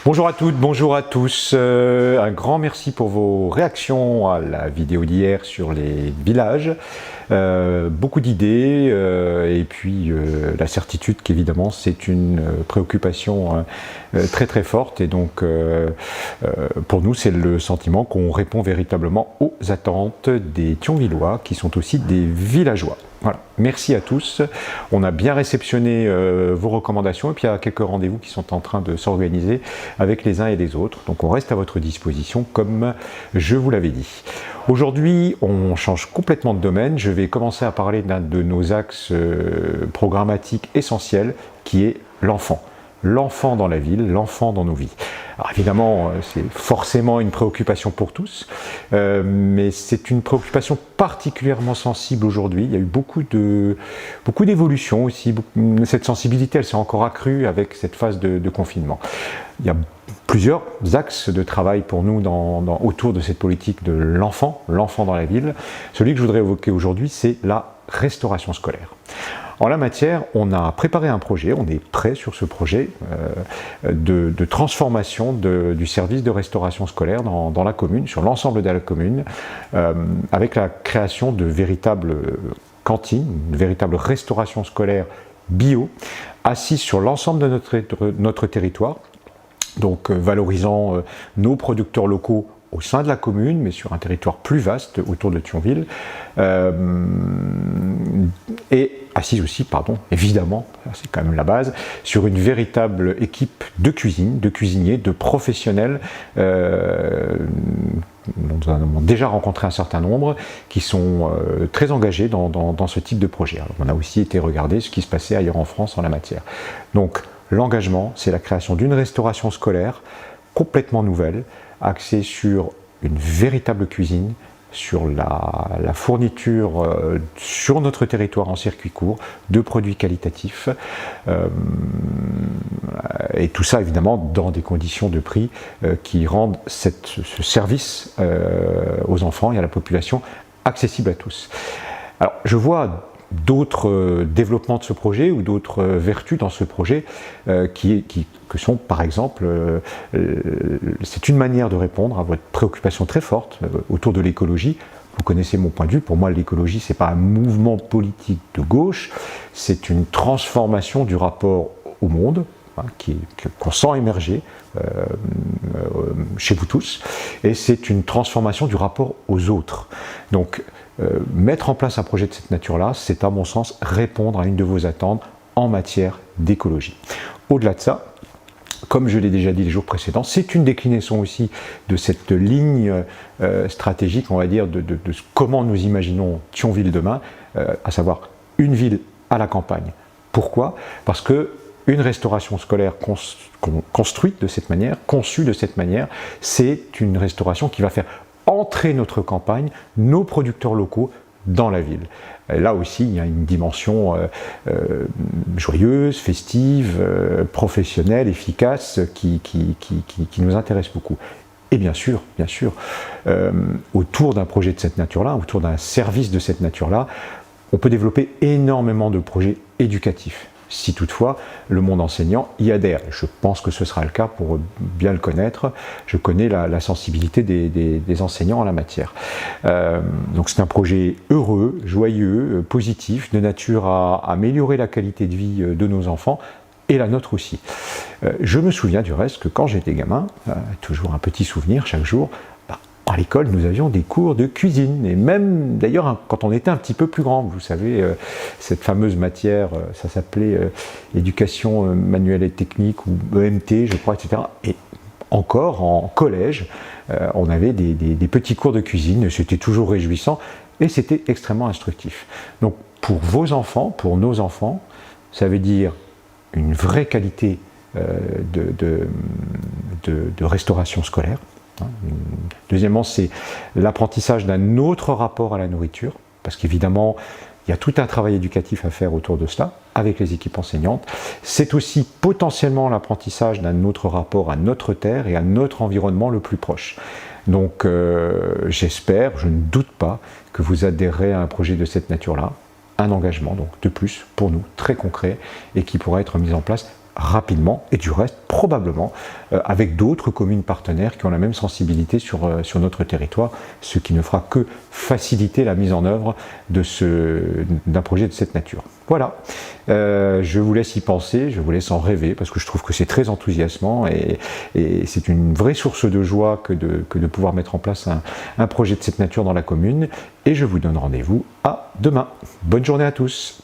Bonjour à toutes, bonjour à tous. Un grand merci pour vos réactions à la vidéo d'hier sur les villages. Beaucoup d'idées et puis la certitude qu'évidemment c'est une préoccupation très très forte et donc pour nous c'est le sentiment qu'on répond véritablement aux attentes des Thionvillois qui sont aussi des villageois. Voilà. Merci à tous. On a bien réceptionné vos recommandations et puis il y a quelques rendez-vous qui sont en train de s'organiser avec les uns et les autres. Donc on reste à votre disposition comme je vous l'avais dit. Aujourd'hui, on change complètement de domaine. Je vais commencer à parler d'un de nos axes programmatiques essentiels qui est l'enfant. L'enfant dans la ville, l'enfant dans nos vies. Alors évidemment, c'est forcément une préoccupation pour tous, mais c'est une préoccupation particulièrement sensible aujourd'hui. Il y a eu beaucoup d'évolutions aussi. Cette sensibilité, elle s'est encore accrue avec cette phase de confinement. Il y a plusieurs axes de travail pour nous autour de cette politique de l'enfant dans la ville. Celui que je voudrais évoquer aujourd'hui, c'est la restauration scolaire. En la matière, on a préparé un projet, on est prêt sur ce projet de transformation du service de restauration scolaire dans la commune, sur l'ensemble de la commune, avec la création de véritables cantines, une véritable restauration scolaire bio, assise sur l'ensemble de notre territoire, donc valorisant nos producteurs locaux au sein de la commune, mais sur un territoire plus vaste autour de Thionville, et assise aussi, évidemment, c'est quand même la base, sur une véritable équipe de cuisine, de cuisiniers, de professionnels, nous en avons déjà rencontré un certain nombre, qui sont très engagés dans ce type de projet. Alors, on a aussi été regarder ce qui se passait ailleurs en France en la matière. Donc l'engagement, c'est la création d'une restauration scolaire complètement nouvelle, axée sur une véritable cuisine, sur la fourniture sur notre territoire en circuit court de produits qualitatifs et tout ça évidemment dans des conditions de prix qui rendent ce service aux enfants et à la population accessible à tous. Alors je vois d'autres développements de ce projet ou d'autres vertus dans ce projet que sont par exemple, c'est une manière de répondre à votre préoccupation très forte autour de l'écologie. Vous connaissez mon point de vue, pour moi l'écologie c'est pas un mouvement politique de gauche, c'est une transformation du rapport au monde, qu'on sent émerger chez vous tous, et c'est une transformation du rapport aux autres. Donc mettre en place un projet de cette nature-là, c'est à mon sens répondre à une de vos attentes en matière d'écologie. Au-delà de ça, comme je l'ai déjà dit les jours précédents, c'est une déclinaison aussi de cette ligne stratégique, on va dire, de comment nous imaginons Thionville demain, à savoir une ville à la campagne. Pourquoi? Parce que une restauration scolaire construite de cette manière, conçue de cette manière, c'est une restauration qui va faire entrer notre campagne, nos producteurs locaux dans la ville. Et là aussi, il y a une dimension joyeuse, festive, professionnelle, efficace qui nous intéresse beaucoup. Et bien sûr, autour d'un projet de cette nature-là, autour d'un service de cette nature-là, on peut développer énormément de projets éducatifs. Si toutefois le monde enseignant y adhère. Je pense que ce sera le cas pour bien le connaître. Je connais la sensibilité des enseignants en la matière. Donc c'est un projet heureux, joyeux, positif, de nature à améliorer la qualité de vie de nos enfants et la nôtre aussi. Je me souviens du reste que quand j'étais gamin, toujours un petit souvenir chaque jour, à l'école, nous avions des cours de cuisine, et même d'ailleurs quand on était un petit peu plus grand, vous savez, cette fameuse matière, ça s'appelait éducation manuelle et technique, ou EMT, je crois, etc. Et encore en collège, on avait des petits cours de cuisine, c'était toujours réjouissant, et c'était extrêmement instructif. Donc pour vos enfants, pour nos enfants, ça veut dire une vraie qualité de restauration scolaire. Deuxièmement, c'est l'apprentissage d'un autre rapport à la nourriture, parce qu'évidemment, il y a tout un travail éducatif à faire autour de cela, avec les équipes enseignantes. C'est aussi potentiellement l'apprentissage d'un autre rapport à notre terre et à notre environnement le plus proche. Donc j'espère, je ne doute pas, que vous adhérerez à un projet de cette nature-là, un engagement donc de plus pour nous, très concret, et qui pourra être mis en place rapidement et du reste probablement avec d'autres communes partenaires qui ont la même sensibilité sur notre territoire, ce qui ne fera que faciliter la mise en œuvre d'un projet de cette nature. Voilà, je vous laisse y penser, je vous laisse en rêver parce que je trouve que c'est très enthousiasmant et c'est une vraie source de joie que de pouvoir mettre en place un projet de cette nature dans la commune. Et je vous donne rendez-vous à demain. Bonne journée à tous.